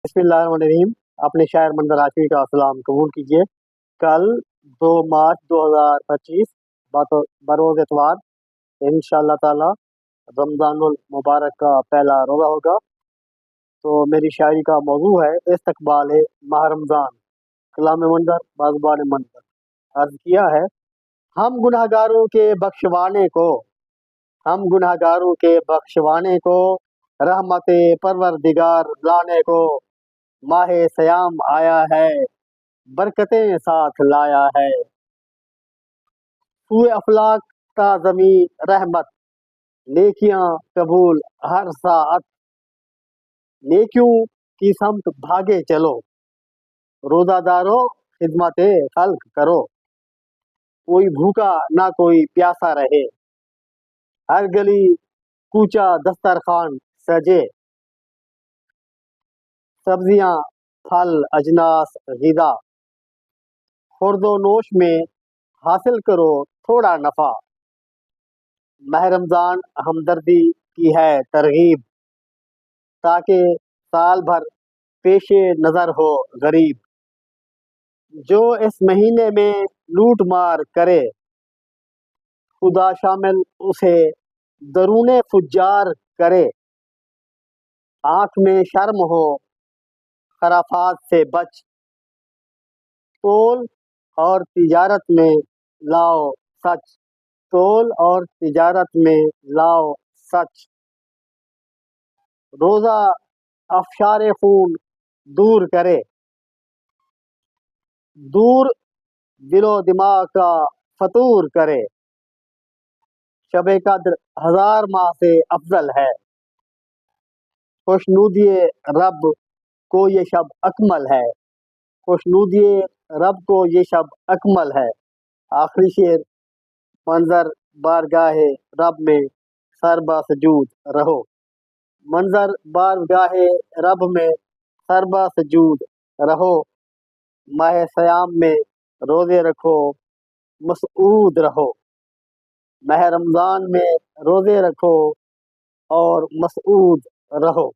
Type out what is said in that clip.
बिस्मिल्लाहिर्रहमानिर्रहीम। अपने शायर मंजर हाशमी का सलाम कबूल कीजिए। कल 2 मार्च 2025 बरोज़ इतवार इंशाअल्लाह ताला रमज़ानुल मुबारक का पहला रोज़ा होगा। तो मेरी शायरी का मौजू है इस्तकबाल माह रमज़ान, कलाम मंजर बाज़ुबान मंजर। अर्ज़ किया है, हम गुनहगारों के बख्शवाने को, हम गुनहगारों के बख्शवाने को, रहमते परवरदिगार लाने को माहे सयाम आया है, बरकतें साथ लाया है। सूए अफलाक ता ज़मी रहमत, नेकियां कबूल हर साअत। नेकियों की समत भागे चलो, रोज़ादारों खिदमते खल्क करो। कोई भूखा ना कोई प्यासा रहे, हर गली कूचा दस्तरखान सजे। सब्जियां फल अजनास ग़िज़ा, खुर्दो नोश में हासिल करो थोड़ा नफ़ा। माह रमज़ान हमदर्दी की है तरगीब, ताकि साल भर पेशे नज़र हो गरीब। जो इस महीने में लूट मार करे, खुदा शामिल उसे दरूने फुज्जार करे। आँख में शर्म हो खराफात से बच, तोल और तिजारत में लाओ सच। तोल और तिजारत में लाओ सच। रोज़ा अफशार खून दूर करे, दूर दिलो दिमाग का फतूर करे। शबे कद्र 1000 माह से अफजल है, खुशनूदिए रब को ये शब अकमल है। खुशनूदिए रब को ये शब अकमल है। आखिरी शेर, मंजर बारगाहे रब में सरबा सजूद रहो। मंजर बारगाहे रब में सरबा सजूद रहो। माह सयाम में रोज़े रखो, मसऊद रहो। माह रमज़ान में रोज़े रखो और मसऊद रहो।